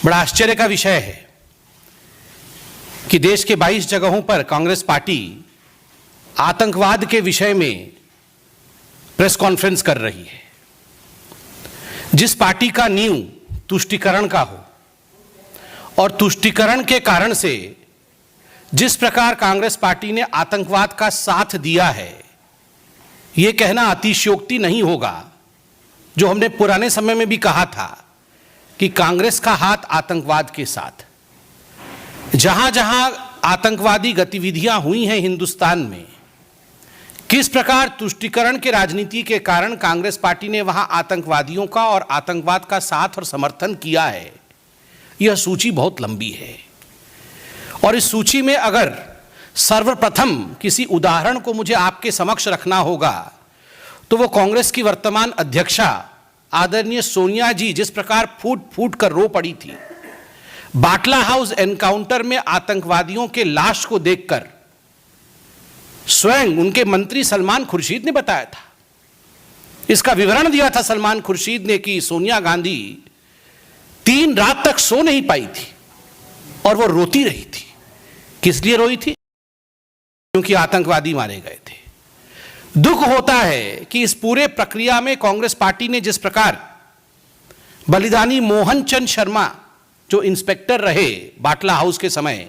बड़ा आश्चर्य का विषय है कि देश के 22 जगहों पर कांग्रेस पार्टी आतंकवाद के विषय में प्रेस कॉन्फ्रेंस कर रही है। जिस पार्टी का नींव तुष्टीकरण का हो और तुष्टीकरण के कारण से जिस प्रकार कांग्रेस पार्टी ने आतंकवाद का साथ दिया है, यह कहना अतिशयोक्ति नहीं होगा। जो हमने पुराने समय में भी कहा था कि कांग्रेस का हाथ आतंकवाद के साथ, जहां जहां आतंकवादी गतिविधियां हुई हैं हिंदुस्तान में, किस प्रकार तुष्टीकरण के राजनीति के कारण कांग्रेस पार्टी ने वहां आतंकवादियों का और आतंकवाद का साथ और समर्थन किया है, यह सूची बहुत लंबी है। और इस सूची में अगर सर्वप्रथम किसी उदाहरण को मुझे आपके समक्ष रखना होगा तो वो कांग्रेस की वर्तमान अध्यक्षा आदरणीय सोनिया जी जिस प्रकार फूट फूट कर रो पड़ी थी बाटला हाउस एनकाउंटर में आतंकवादियों के लाश को देखकर, स्वयं उनके मंत्री सलमान खुर्शीद ने बताया था, इसका विवरण दिया था सलमान खुर्शीद ने कि सोनिया गांधी 3 रात तक सो नहीं पाई थी और वो रोती रही थी। किस लिए रोई थी? क्योंकि आतंकवादी मारे गए थे। दुख होता है कि इस पूरे प्रक्रिया में कांग्रेस पार्टी ने जिस प्रकार बलिदानी मोहन चंद शर्मा जो इंस्पेक्टर रहे बाटला हाउस के समय,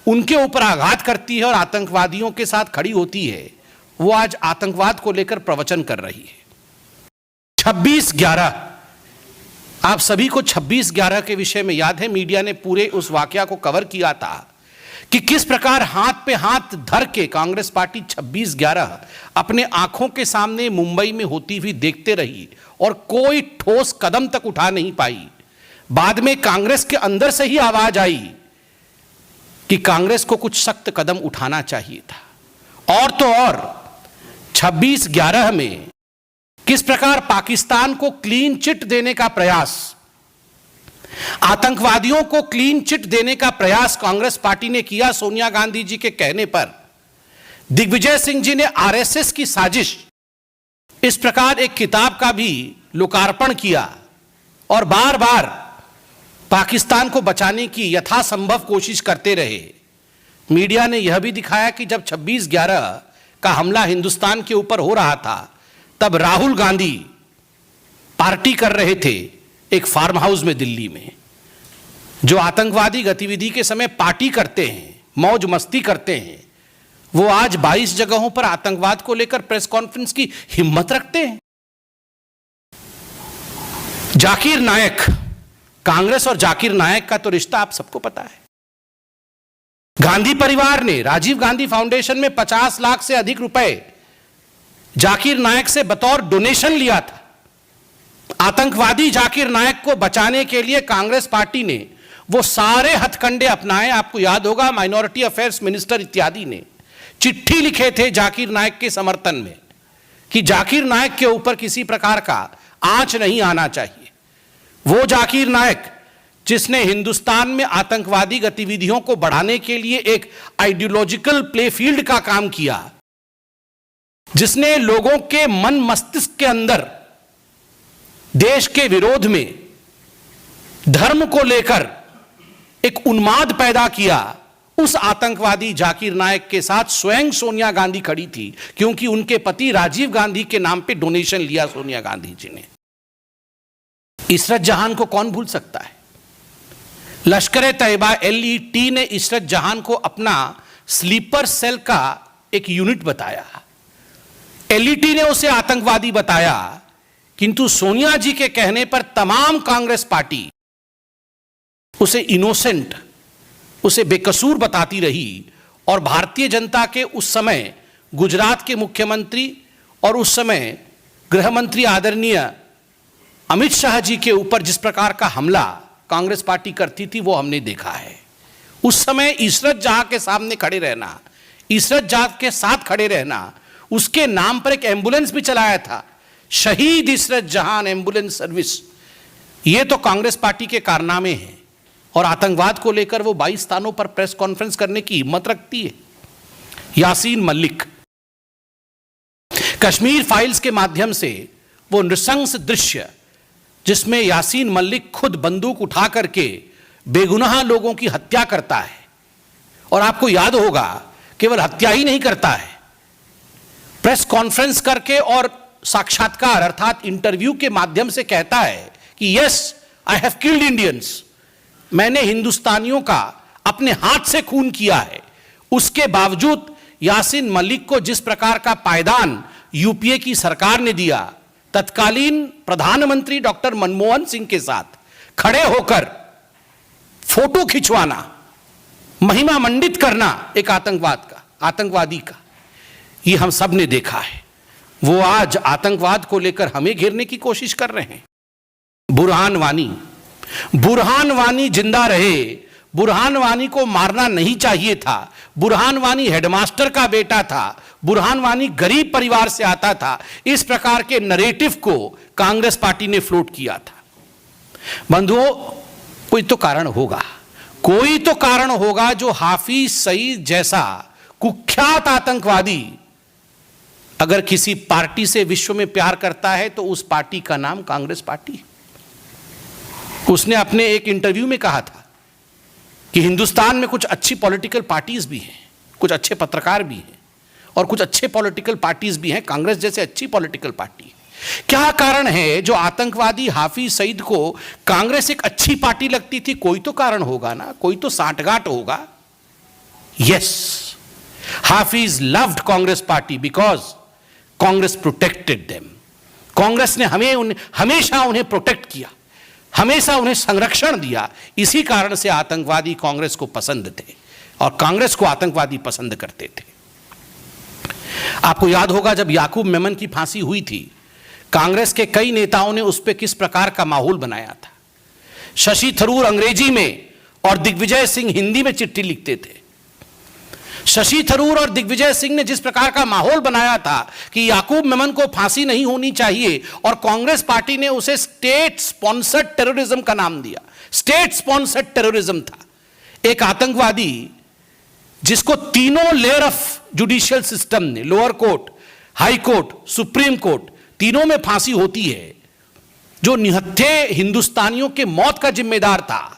उनके ऊपर आघात करती है और आतंकवादियों के साथ खड़ी होती है, वो आज आतंकवाद को लेकर प्रवचन कर रही है। 26/11, आप सभी को 26/11 के विषय में याद है, मीडिया ने पूरे उस वाकया को कवर किया था कि किस प्रकार हाथ पे हाथ धर के कांग्रेस पार्टी 26/11 अपने आंखों के सामने मुंबई में होती हुई देखते रही और कोई ठोस कदम तक उठा नहीं पाई। बाद में कांग्रेस के अंदर से ही आवाज आई कि कांग्रेस को कुछ सख्त कदम उठाना चाहिए था। और तो और 26/11 में किस प्रकार पाकिस्तान को क्लीन चिट देने का प्रयास, आतंकवादियों को क्लीन चिट देने का प्रयास कांग्रेस पार्टी ने किया सोनिया गांधी जी के कहने पर। दिग्विजय सिंह जी ने आरएसएस की साजिश, इस प्रकार एक किताब का भी लोकार्पण किया और बार बार पाकिस्तान को बचाने की यथासंभव कोशिश करते रहे। मीडिया ने यह भी दिखाया कि जब 26/11 का हमला हिंदुस्तान के ऊपर हो रहा था, तब राहुल गांधी पार्टी कर रहे थे एक फार्म हाउस में दिल्ली में। जो आतंकवादी गतिविधि के समय पार्टी करते हैं, मौज मस्ती करते हैं, वो आज 22 जगहों पर आतंकवाद को लेकर प्रेस कॉन्फ्रेंस की हिम्मत रखते हैं। जाकिर नायक, कांग्रेस और जाकिर नायक का तो रिश्ता आप सबको पता है। गांधी परिवार ने राजीव गांधी फाउंडेशन में 50 लाख से अधिक रुपए जाकिर नायक से बतौर डोनेशन लिया था। आतंकवादी जाकिर नायक को बचाने के लिए कांग्रेस पार्टी ने वो सारे हथकंडे अपनाए। आपको याद होगा, माइनॉरिटी अफेयर्स मिनिस्टर इत्यादि ने चिट्ठी लिखे थे जाकिर नायक के समर्थन में कि जाकिर नायक के ऊपर किसी प्रकार का आंच नहीं आना चाहिए। वो जाकिर नायक जिसने हिंदुस्तान में आतंकवादी गतिविधियों को बढ़ाने के लिए एक आइडियोलॉजिकल प्लेफील्ड का काम किया, जिसने लोगों के मन मस्तिष्क के अंदर देश के विरोध में, धर्म को लेकर एक उन्माद पैदा किया, उस आतंकवादी जाकिर नायक के साथ स्वयं सोनिया गांधी खड़ी थी, क्योंकि उनके पति राजीव गांधी के नाम पे डोनेशन लिया सोनिया गांधी जी ने। इशरत जहां को कौन भूल सकता है? लश्कर-ए-तैयबा LET ने इशरत जहां को अपना स्लीपर सेल का एक यूनिट बताया। LET ने उसे आतंकवादी बताया, किंतु सोनिया जी के कहने पर तमाम कांग्रेस पार्टी उसे इनोसेंट, उसे बेकसूर बताती रही। और भारतीय जनता के उस समय गुजरात के मुख्यमंत्री और उस समय गृह मंत्री आदरणीय अमित शाह जी के ऊपर जिस प्रकार का हमला कांग्रेस पार्टी करती थी, वो हमने देखा है। उस समय इशरत जहां के सामने खड़े रहना, इशरत जहां के साथ खड़े रहना, उसके नाम पर एक एम्बुलेंस भी चलाया था, शहीद इशरत जहां एम्बुलेंस सर्विस। ये तो कांग्रेस पार्टी के कारनामे हैं। और आतंकवाद को लेकर वो 22 स्थानों पर प्रेस कॉन्फ्रेंस करने की हिम्मत रखती है। यासीन मलिक, कश्मीर फाइल्स के माध्यम से वो नृशंस दृश्य जिसमें यासीन मलिक खुद बंदूक उठा करके बेगुनाह लोगों की हत्या करता है, और आपको याद होगा केवल हत्या ही नहीं करता है, प्रेस कॉन्फ्रेंस करके और साक्षात्कार अर्थात इंटरव्यू के माध्यम से कहता है कि yes I have killed Indians, मैंने हिंदुस्तानियों का अपने हाथ से खून किया है। उसके बावजूद यासीन मलिक को जिस प्रकार का पायदान यूपीए की सरकार ने दिया, तत्कालीन प्रधानमंत्री डॉक्टर मनमोहन सिंह के साथ खड़े होकर फोटो खिंचवाना, महिमा मंडित करना एक आतंकवादी का, ये हम सब ने देखा है। वो आज आतंकवाद को लेकर हमें घेरने की कोशिश कर रहे हैं। बुरहान वानी जिंदा रहे, बुरहान वानी को मारना नहीं चाहिए था। बुरहान वानी हेडमास्टर का बेटा था, बुरहान वानी गरीब परिवार से आता था। इस प्रकार के नरेटिव को कांग्रेस पार्टी ने फ्लोट किया था। बंधुओं, कोई तो कारण होगा जो हाफिज सईद जैसा कुख्यात आतंकवादी अगर किसी पार्टी से विश्व में प्यार करता है तो उस पार्टी का नाम कांग्रेस पार्टी। उसने अपने एक इंटरव्यू में कहा था कि हिंदुस्तान में कुछ अच्छी पॉलिटिकल पार्टीज भी हैं, कुछ अच्छे पत्रकार भी हैं और कुछ अच्छे पॉलिटिकल पार्टीज भी हैं, कांग्रेस जैसे अच्छी पॉलिटिकल पार्टी। क्या कारण है जो आतंकवादी हाफिज सईद को कांग्रेस एक अच्छी पार्टी लगती थी? कोई तो कारण होगा ना, कोई तो सांठगांठ होगा। Yes, Hafiz loved Congress party because Congress protected them. Congress ने हमेशा उन्हें प्रोटेक्ट किया, हमेशा उन्हें संरक्षण दिया। इसी कारण से आतंकवादी कांग्रेस को पसंद थे और कांग्रेस को आतंकवादी पसंद करते थे। आपको याद होगा जब याकूब मेमन की फांसी हुई थी, कांग्रेस के कई नेताओं ने उस पर किस प्रकार का माहौल बनाया था। शशि थरूर अंग्रेजी में और दिग्विजय सिंह हिंदी में चिट्ठी लिखते थे। शशि थरूर और दिग्विजय सिंह ने जिस प्रकार का माहौल बनाया था कि याकूब मेमन को फांसी नहीं होनी चाहिए, और कांग्रेस पार्टी ने उसे स्टेट स्पॉन्सर्ड टेररिज्म का नाम दिया। स्टेट स्पॉन्सर्ड टेररिज्म था। एक आतंकवादी जिसको तीनों लेयर ऑफ जुडिशियल सिस्टम ने, lower court, high court, supreme court, तीनों में फांसी होती है, जो निहत्थे हिंदुस्तानियों के मौत का जिम्मेदार था,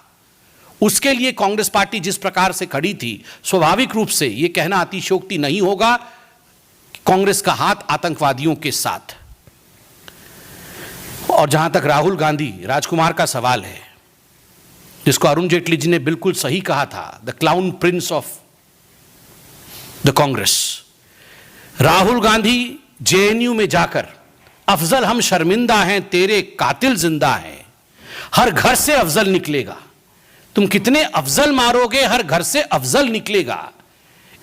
उसके लिए कांग्रेस पार्टी जिस प्रकार से खड़ी थी, स्वाभाविक रूप से यह कहना अतिशयोक्ति नहीं होगा कांग्रेस का हाथ आतंकवादियों के साथ। और जहां तक राहुल गांधी राजकुमार का सवाल है, जिसको अरुण जेटली जी ने बिल्कुल सही कहा था, the clown Prince of the Congress. Rahul Gandhi JNU में जाकर, अफजल हम शर्मिंदा हैं, तेरे कातिल जिंदा हैं, हर घर से अफजल निकलेगा, तुम कितने अफजल मारोगे, हर घर से अफजल निकलेगा,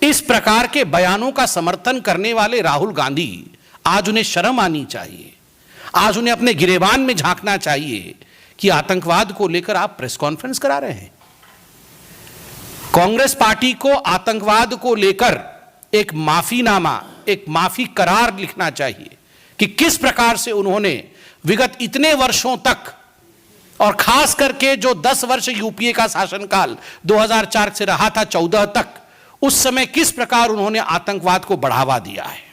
इस प्रकार के बयानों का समर्थन करने वाले राहुल गांधी आज उन्हें शर्म आनी चाहिए। आज उन्हें अपने गिरेबान में झांकना चाहिए कि आतंकवाद को लेकर आप प्रेस कॉन्फ्रेंस करा रहे हैं। कांग्रेस पार्टी को आतंकवाद को लेकर एक माफीनामा, एक माफी करार लिखना चाहिए कि किस प्रकार से उन्होंने विगत इतने वर्षों तक, और खास करके जो 10 वर्ष यूपीए का शासनकाल 2004 से रहा था 14 तक, उस समय किस प्रकार उन्होंने आतंकवाद को बढ़ावा दिया है।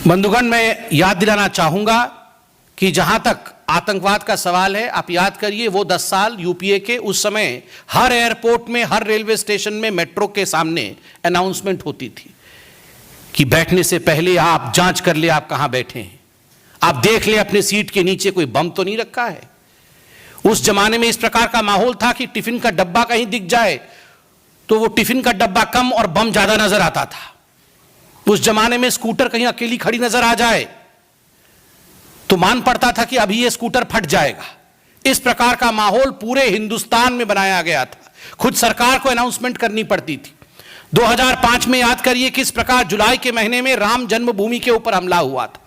बंधुगण, मैं याद दिलाना चाहूंगा कि जहां तक आतंकवाद का सवाल है, आप याद करिए वो 10 साल यूपीए के, उस समय हर एयरपोर्ट में, हर रेलवे स्टेशन में, मेट्रो के सामने अनाउंसमेंट होती थी कि बैठने से पहले आप जांच कर ले आप कहां बैठे हैं, आप देख ले अपने सीट के नीचे कोई बम तो नहीं रखा है। उस जमाने में इस प्रकार का माहौल था कि टिफिन का डब्बा कहीं दिख जाए तो वो टिफिन का डब्बा कम और बम ज्यादा नजर आता था। उस जमाने में स्कूटर कहीं अकेली खड़ी नजर आ जाए तो मान पड़ता था कि अभी ये स्कूटर फट जाएगा। इस प्रकार का माहौल पूरे हिंदुस्तान में बनाया गया था। खुद सरकार को अनाउंसमेंट करनी पड़ती थी। 2005 में याद करिए किस प्रकार जुलाई के महीने में राम जन्मभूमि के ऊपर हमला हुआ था।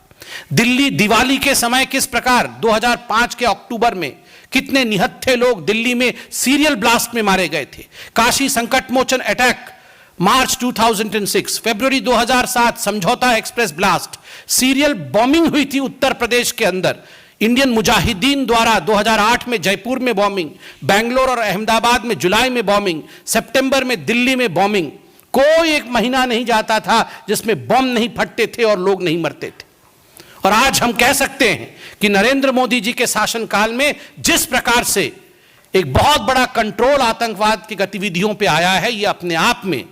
दिल्ली दिवाली के समय किस प्रकार 2005 के अक्टूबर में कितने निहत्थे लोग दिल्ली में सीरियल ब्लास्ट में मारे गए थे। काशी संकट मोचन अटैक मार्च 2006, फरवरी 2007 समझौता एक्सप्रेस ब्लास्ट, सीरियल बॉम्बिंग हुई थी उत्तर प्रदेश के अंदर, इंडियन मुजाहिदीन द्वारा 2008 में जयपुर में बॉम्बिंग, बेंगलोर और अहमदाबाद में जुलाई में बॉम्बिंग, सितंबर में दिल्ली में बॉम्बिंग। कोई एक महीना नहीं जाता था जिसमें बम नहीं फटते थे और लोग नहीं मरते थे। और आज हम कह सकते हैं कि नरेंद्र मोदी जी के शासनकाल में जिस प्रकार से एक बहुत बड़ा कंट्रोल आतंकवाद की गतिविधियों पे आया है, यह अपने आप में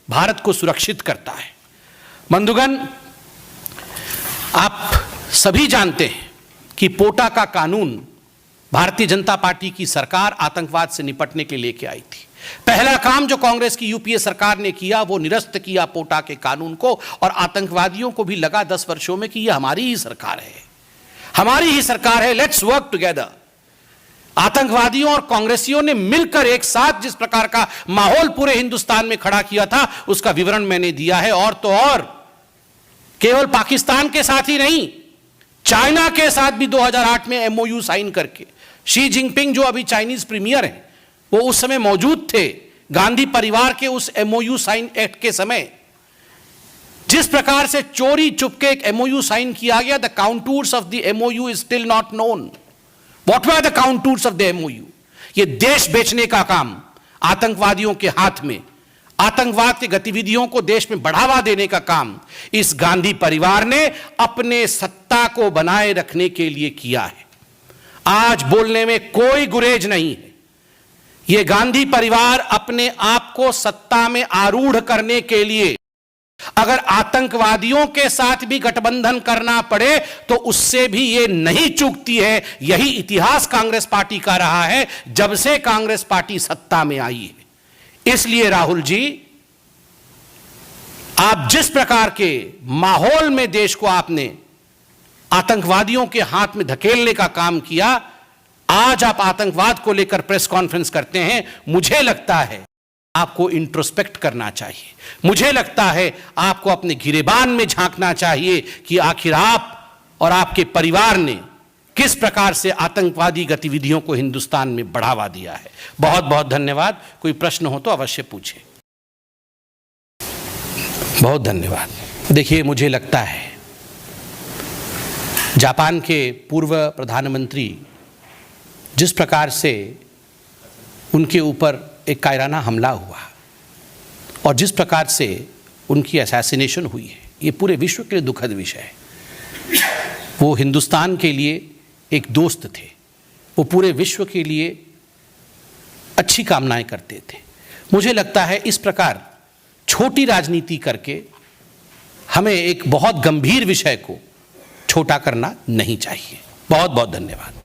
भारत को सुरक्षित करता है। बंधुगण, आप सभी जानते हैं कि पोटा का कानून भारतीय जनता पार्टी की सरकार आतंकवाद से निपटने के लिए लेके आई थी। पहला काम जो कांग्रेस की यूपीए सरकार ने किया वो निरस्त किया पोटा के कानून को, और आतंकवादियों को भी लगा 10 वर्षों में कि ये हमारी ही सरकार है, हमारी ही सरकार है, लेट्स वर्क टुगेदर। आतंकवादियों और कांग्रेसियों ने मिलकर एक साथ जिस प्रकार का माहौल पूरे हिंदुस्तान में खड़ा किया था उसका विवरण मैंने दिया है। और तो और केवल पाकिस्तान के साथ ही नहीं, चाइना के साथ भी 2008 में एमओयू साइन करके शी जिनपिंग जो अभी चाइनीज प्रीमियर हैं वो उस समय मौजूद थे। गांधी परिवार के उस एमओयू साइन एक्ट के समय जिस प्रकार से चोरी चुपके एक एमओयू साइन किया गया, the contours of the MOU is still not known. What were the contours of the MOU? ये देश बेचने का काम आतंकवादियों के हाथ में, आतंकवाद की गतिविधियों को देश में बढ़ावा देने का काम इस गांधी परिवार ने अपने सत्ता को बनाए रखने के लिए किया है। आज बोलने में कोई गुरेज नहीं है। यह गांधी परिवार अपने आप को सत्ता में आरूढ़ करने के लिए अगर आतंकवादियों के साथ भी गठबंधन करना पड़े तो उससे भी यह नहीं चूकती है। यही इतिहास कांग्रेस पार्टी का रहा है जब से कांग्रेस पार्टी सत्ता में आई है। इसलिए राहुल जी, आप जिस प्रकार के माहौल में देश को आपने आतंकवादियों के हाथ में धकेलने का काम किया, आज आप आतंकवाद को लेकर प्रेस कॉन्फ्रेंस करते हैं। मुझे लगता है आपको इंट्रोस्पेक्ट करना चाहिए। मुझे लगता है आपको अपने गिरेबान में झांकना चाहिए कि आखिर आप और आपके परिवार ने किस प्रकार से आतंकवादी गतिविधियों को हिंदुस्तान में बढ़ावा दिया है। बहुत बहुत धन्यवाद। कोई प्रश्न हो तो अवश्य पूछें। बहुत धन्यवाद। देखिए, मुझे लगता है जापान के पूर्व प्रधानमंत्री जिस प्रकार से उनके ऊपर एक कायराना हमला हुआ और जिस प्रकार से उनकी असैसिनेशन हुई है, ये पूरे विश्व के लिए दुखद विषय है। वो हिंदुस्तान के लिए एक दोस्त थे, वो पूरे विश्व के लिए अच्छी कामनाएं करते थे। मुझे लगता है इस प्रकार छोटी राजनीति करके हमें एक बहुत गंभीर विषय को छोटा करना नहीं चाहिए। बहुत बहुत धन्यवाद।